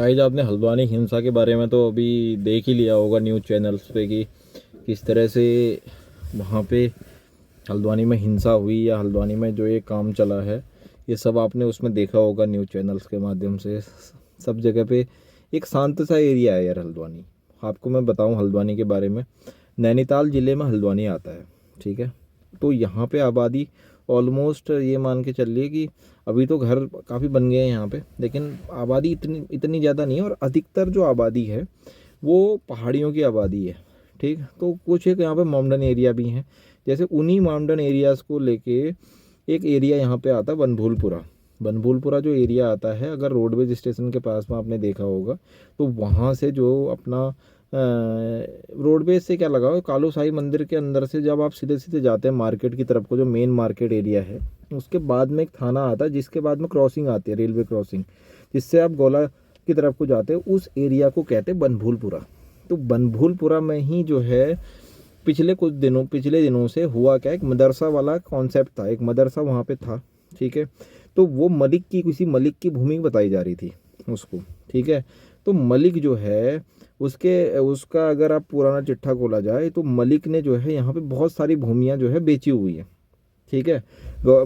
Guys आपने हल्द्वानी हिंसा के बारे में तो अभी देख ही लिया होगा न्यूज़ चैनल्स पे कि किस तरह से वहाँ पे हल्द्वानी में हिंसा हुई या हल्द्वानी में जो ये काम चला है, ये सब आपने उसमें देखा होगा न्यूज़ चैनल्स के माध्यम से। सब जगह पे एक शांत सा एरिया है यार हल्द्वानी। आपको मैं बताऊं हल्द्वानी के बारे में, नैनीताल ज़िले में हल्द्वानी आता है, ठीक है। तो यहाँ पे आबादी ऑलमोस्ट ये मान के चलिए कि अभी तो घर काफ़ी बन गए हैं यहाँ पे, लेकिन आबादी इतनी इतनी ज़्यादा नहीं है। और अधिकतर जो आबादी है वो पहाड़ियों की आबादी है, ठीक। तो कुछ एक यहाँ पे माउंटेन एरिया भी हैं। जैसे उन्हीं माउंटेन एरियाज़ को लेके एक एरिया यहाँ पे आता है बनभूलपुरा। बनभूलपुरा जो एरिया आता है, अगर रोडवेज स्टेशन के पास में आपने देखा होगा, तो वहाँ से जो अपना रोडवेज से क्या लगा हुआ है, कालू साई मंदिर के अंदर से जब आप सीधे सीधे जाते हैं मार्केट की तरफ को, जो मेन मार्केट एरिया है, उसके बाद में एक थाना आता है, जिसके बाद में क्रॉसिंग आती है, रेलवे क्रॉसिंग, जिससे आप गोला की तरफ को जाते हैं। उस एरिया को कहते हैं बनभूलपुरा। तो बनभूलपुरा में ही जो है पिछले दिनों से हुआ क्या, एक मदरसा वाला कॉन्सेप्ट था, एक मदरसा वहाँ पे था, ठीक है। तो वो किसी मलिक की भूमि बताई जा रही थी उसको, ठीक है। तो मलिक जो है उसका अगर आप पुराना चिट्ठा खोला जाए तो मलिक ने जो है यहाँ पे बहुत सारी भूमियाँ जो है बेची हुई है, ठीक है।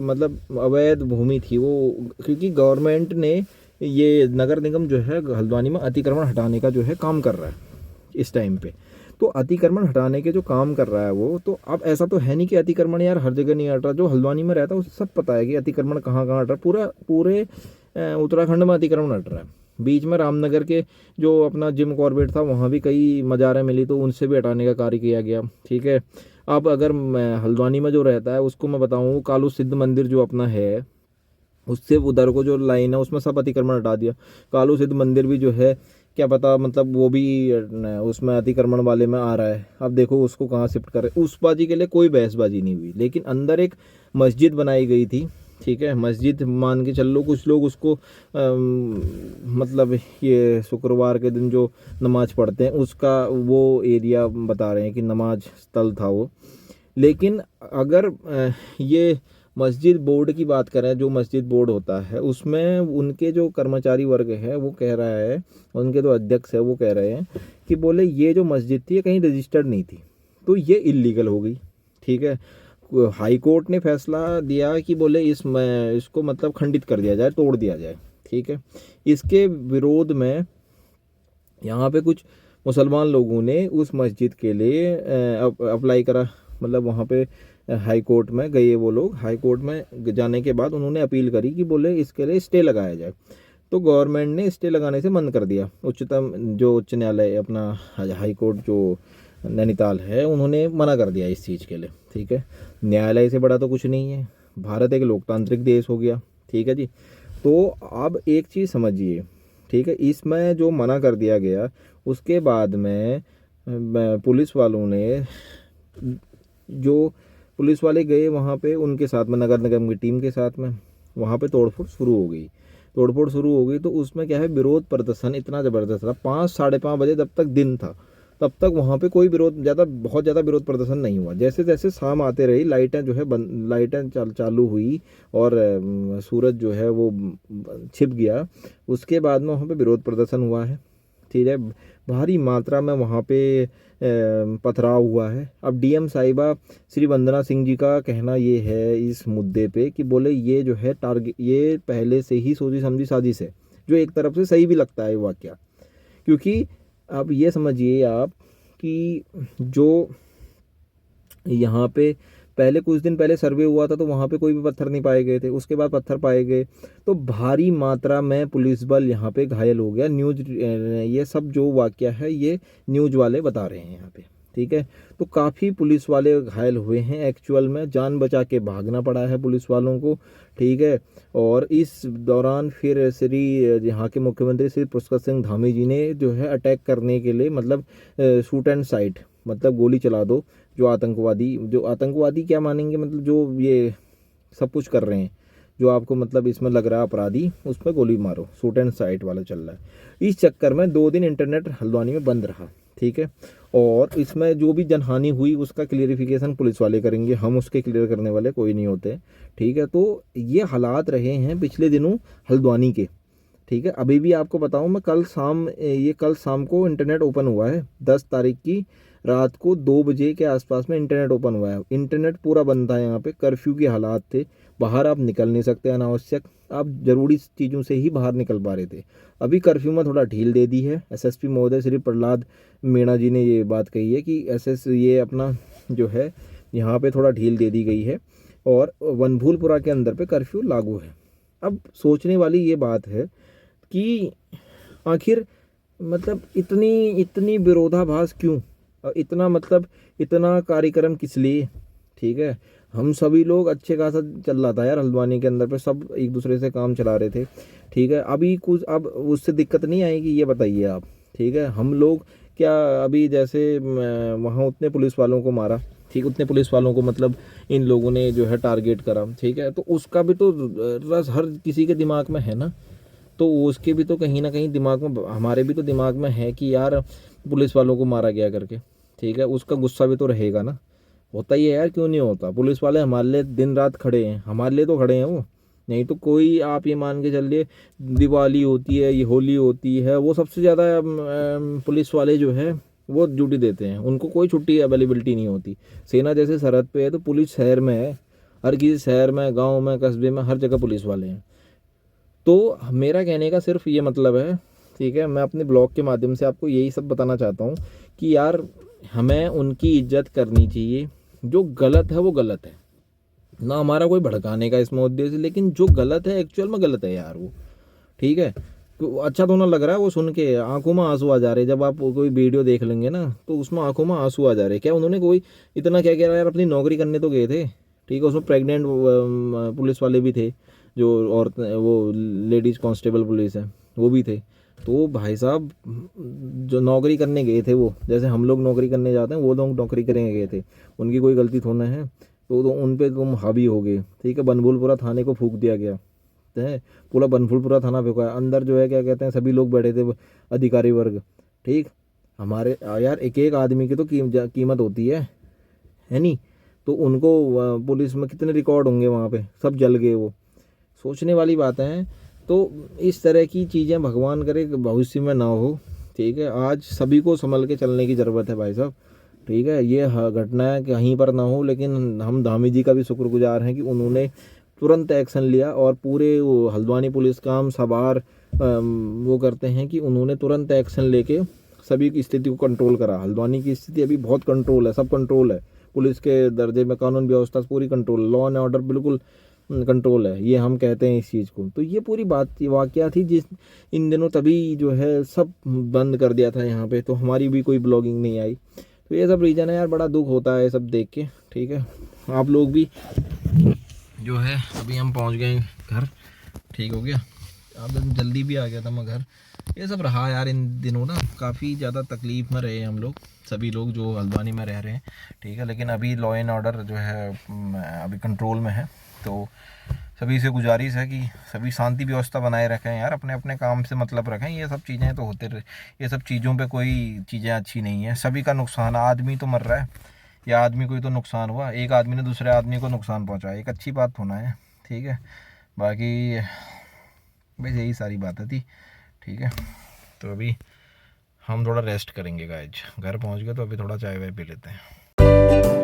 मतलब अवैध भूमि थी वो, क्योंकि गवर्नमेंट ने ये नगर निगम जो है हल्द्वानी में अतिक्रमण हटाने का जो है काम कर रहा है इस टाइम पे। तो अतिक्रमण हटाने के जो काम कर रहा है वो, तो अब ऐसा तो है नहीं कि अतिक्रमण यार हर जगह नहीं हट रहा। जो हल्द्वानी में रहता है उसे सब पता है कि अतिक्रमण कहाँ कहाँ हट रहा है। पूरे उत्तराखंड में अतिक्रमण हट रहा है। बीच में रामनगर के जो अपना जिम कॉर्बेट था, वहाँ भी कई मज़ारें मिली, तो उनसे भी हटाने का कार्य किया गया, ठीक है। अब अगर मैं हल्द्वानी में जो रहता है उसको मैं बताऊँ, कालू सिद्ध मंदिर जो अपना है, उससे उधर को जो लाइन है उसमें सब अतिक्रमण हटा दिया। कालू सिद्ध मंदिर भी जो है, क्या पता मतलब वो भी उसमें अतिक्रमण वाले में आ रहा है। अब देखो उसको कहाँ शिफ्ट करे, उस बाजी के लिए कोई बहसबाजी नहीं हुई। लेकिन अंदर एक मस्जिद बनाई गई थी, ठीक है। मस्जिद मान के चल लो, कुछ लोग उसको मतलब ये शुक्रवार के दिन जो नमाज पढ़ते हैं उसका वो एरिया बता रहे हैं कि नमाज स्थल था वो। लेकिन अगर ये मस्जिद बोर्ड की बात करें, जो मस्जिद बोर्ड होता है उसमें उनके जो कर्मचारी वर्ग है वो कह रहा है, उनके जो अध्यक्ष है वो कह रहे हैं कि बोले ये जो मस्जिद थी ये कहीं रजिस्टर्ड नहीं थी, तो ये इलीगल हो गई, ठीक है। हाई कोर्ट ने फैसला दिया कि बोले इसको मतलब खंडित कर दिया जाए, तोड़ दिया जाए, ठीक है। इसके विरोध में यहाँ पे कुछ मुसलमान लोगों ने उस मस्जिद के लिए अप्लाई करा। मतलब वहाँ पे हाई कोर्ट में गए वो लोग। हाई कोर्ट में जाने के बाद उन्होंने अपील करी कि बोले इसके लिए स्टे लगाया जाए। तो गवर्नमेंट ने स्टे लगाने से मना कर दिया। उच्च न्यायालय अपना हाई कोर्ट जो नैनीताल है, उन्होंने मना कर दिया इस चीज़ के लिए, ठीक है। न्यायालय से बड़ा तो कुछ नहीं है, भारत एक लोकतांत्रिक देश हो गया, ठीक है जी। तो अब एक चीज़ समझिए, ठीक है, इसमें जो मना कर दिया गया उसके बाद में पुलिस वालों ने, जो पुलिस वाले गए वहाँ पे उनके साथ में नगर निगम की टीम के साथ में, वहाँ पे तोड़फोड़ शुरू हो गई। तो उसमें क्या है, विरोध प्रदर्शन इतना ज़बरदस्त था। 5 साढ़े 5 बजे जब तक दिन था तब तक वहाँ पे कोई बहुत ज़्यादा विरोध प्रदर्शन नहीं हुआ। जैसे जैसे शाम आते रही, लाइटें जो है लाइटें चालू हुई और सूरज जो है वो छिप गया, उसके बाद में वहाँ पे विरोध प्रदर्शन हुआ है, ठीक है। भारी मात्रा में वहाँ पे पथराव हुआ है। अब डीएम साहिबा श्री वंदना सिंह जी का कहना ये है इस मुद्दे पे कि बोले ये जो है ये पहले से ही सोची समझी साजिश है, जो एक तरफ से सही भी लगता है वाकया। क्योंकि अब ये समझिए आप कि जो यहाँ पे पहले कुछ दिन पहले सर्वे हुआ था तो वहाँ पे कोई भी पत्थर नहीं पाए गए थे, उसके बाद पत्थर पाए गए, तो भारी मात्रा में पुलिस बल यहाँ पे घायल हो गया। ये सब जो वाकया है ये न्यूज़ वाले बता रहे हैं यहाँ पे, ठीक है। तो काफ़ी पुलिस वाले घायल हुए हैं, एक्चुअल में जान बचा के भागना पड़ा है पुलिस वालों को, ठीक है। और इस दौरान फिर यहाँ के मुख्यमंत्री श्री पुष्कर सिंह धामी जी ने जो है अटैक करने के लिए, मतलब शूट एंड साइट, मतलब गोली चला दो। जो आतंकवादी क्या मानेंगे, मतलब जो ये सब कुछ कर रहे हैं, जो आपको मतलब इसमें लग रहा है अपराधी, उस पर गोली मारो, शूट एंड साइट वाला चल रहा है। इस चक्कर में 2 दिन इंटरनेट हल्द्वानी में बंद रहा, ठीक है। और इसमें जो भी जनहानि हुई उसका क्लियरिफिकेशन पुलिस वाले करेंगे, हम उसके क्लियर करने वाले कोई नहीं होते, ठीक है। तो ये हालात रहे हैं पिछले दिनों हल्द्वानी के, ठीक है। अभी भी आपको बताऊं मैं, कल शाम को इंटरनेट ओपन हुआ है, 10 तारीख की रात को 2 बजे के आसपास में इंटरनेट ओपन हुआ है। इंटरनेट पूरा बंद था यहाँ पे, कर्फ्यू के हालात थे, बाहर आप निकल नहीं सकते अनावश्यक, आप ज़रूरी चीज़ों से ही बाहर निकल पा रहे थे। अभी कर्फ्यू में थोड़ा ढील दे दी है। एसएसपी महोदय श्री प्रहलाद मीणा जी ने ये बात कही है कि ये अपना जो है यहाँ पे थोड़ा ढील दे दी गई है और वनभूलपुरा के अंदर पे कर्फ्यू लागू है। अब सोचने वाली ये बात है कि आखिर मतलब इतनी विरोधाभास क्यों, इतना मतलब इतना कार्यक्रम किस लिए। ठीक है, हम सभी लोग अच्छे खासा चल रहा था यार हल्द्वानी के अंदर पे, सब एक दूसरे से काम चला रहे थे। ठीक है, अभी कुछ अब उससे दिक्कत नहीं आएगी, ये बताइए आप। ठीक है, हम लोग क्या अभी जैसे वहाँ उतने पुलिस वालों को मारा, ठीक, उतने पुलिस वालों को मतलब इन लोगों ने जो है टारगेट करा, ठीक है, तो उसका भी तो रस हर किसी के दिमाग में है ना, तो उसके भी तो कहीं ना कहीं दिमाग में, हमारे भी तो दिमाग में है कि यार पुलिस वालों को मारा गया करके। ठीक है, उसका गुस्सा भी तो रहेगा ना, होता ही है यार, क्यों नहीं होता। पुलिस वाले हमारे लिए दिन रात खड़े हैं, हमारे लिए तो खड़े हैं वो, नहीं तो कोई आप ये मान के चलिए, दिवाली होती है, ये होली होती है, वो सबसे ज़्यादा पुलिस वाले जो है वो ड्यूटी देते हैं, उनको कोई छुट्टी अवेलेबिलिटी नहीं होती। सेना जैसे सरहद पे है तो पुलिस शहर में है, हर किसी शहर में, गांव में, कस्बे में, हर जगह पुलिस वाले हैं। तो मेरा कहने का सिर्फ ये मतलब है, ठीक है, मैं अपने ब्लॉग के माध्यम से आपको यही सब बताना चाहता हूँ कि यार हमें उनकी इज्जत करनी चाहिए, जो गलत है वो गलत है ना, हमारा कोई भड़काने का इसमें उद्देश्य, लेकिन जो गलत है एक्चुअल में गलत है यार वो। ठीक है, तो अच्छा तो ना लग रहा है वो सुन के, आंखों में आंसू आ जा रहे हैं, जब आप कोई वीडियो देख लेंगे ना तो उसमें आंखों में आंसू आ जा रहे हैं। क्या उन्होंने कोई इतना क्या किया यार, अपनी नौकरी करने तो गए थे। ठीक है, उसमें प्रेग्नेंट पुलिस वाले भी थे, जो औरत वो लेडीज़ कांस्टेबल पुलिस है वो भी थे। तो भाई साहब जो नौकरी करने गए थे, वो जैसे हम लोग नौकरी करने जाते हैं वो लोग नौकरी करने गए थे, उनकी कोई गलती थोड़ा है, तो उन पे तुम हावी हो गए। ठीक है, बनभूलपुरा थाने को फूंक दिया गया है, पूरा बनभूलपुरा थाना फेंका है, अंदर जो है क्या कहते हैं सभी लोग बैठे थे अधिकारी वर्ग। ठीक, हमारे यार एक एक आदमी की तो कीमत होती है नहीं, तो उनको पुलिस में कितने रिकॉर्ड होंगे वहाँ पे, सब जल गए वो। सोचने वाली बातें हैं। तो इस तरह की चीज़ें भगवान करे कि भविष्य में ना हो। ठीक है, आज सभी को संभल के चलने की ज़रूरत है भाई साहब। ठीक है, ये घटना कहीं पर ना हो, लेकिन हम धामी जी का भी शुक्रगुजार हैं कि उन्होंने तुरंत एक्शन लिया और पूरे वो हल्द्वानी पुलिस का हम सवार वो करते हैं कि उन्होंने तुरंत एक्शन लेके सभी की स्थिति को कंट्रोल करा। हल्द्वानी की स्थिति अभी बहुत कंट्रोल है, सब कंट्रोल है, पुलिस के दर्जे में कानून व्यवस्था पूरी कंट्रोल, लॉ एंड ऑर्डर बिल्कुल कंट्रोल है, ये हम कहते हैं इस चीज़ को। तो ये पूरी बात वाकया थी जिस इन दिनों, तभी जो है सब बंद कर दिया था यहाँ पे, तो हमारी भी कोई ब्लॉगिंग नहीं आई। तो ये सब रीज़न है यार, बड़ा दुख होता है सब देख के। ठीक है, आप लोग भी जो है, अभी हम पहुँच गए घर, ठीक हो गया, अब जल्दी भी आ गया था मैं घर। ये सब रहा यार इन दिनों ना, काफ़ी ज़्यादा तकलीफ़ में रहे हम लोग, सभी लोग जो हल्द्वानी में रह रहे हैं। ठीक है, लेकिन अभी लॉ एंड ऑर्डर जो है अभी कंट्रोल में है, तो सभी से गुजारिश है कि सभी शांति व्यवस्था बनाए रखें यार, अपने अपने काम से मतलब रखें। ये सब चीज़ें तो होते रहे, ये सब चीज़ों पे कोई चीज़ें अच्छी नहीं है, सभी का नुकसान, आदमी तो मर रहा है, या आदमी को ही तो नुकसान हुआ, एक आदमी ने दूसरे आदमी को नुकसान पहुंचाया, एक अच्छी बात होना है। ठीक है, बाकी बस यही सारी बातें थी। ठीक है, तो अभी हम थोड़ा रेस्ट करेंगे गाइज, घर पहुंच गए तो अभी थोड़ा चाय वाय पी लेते हैं।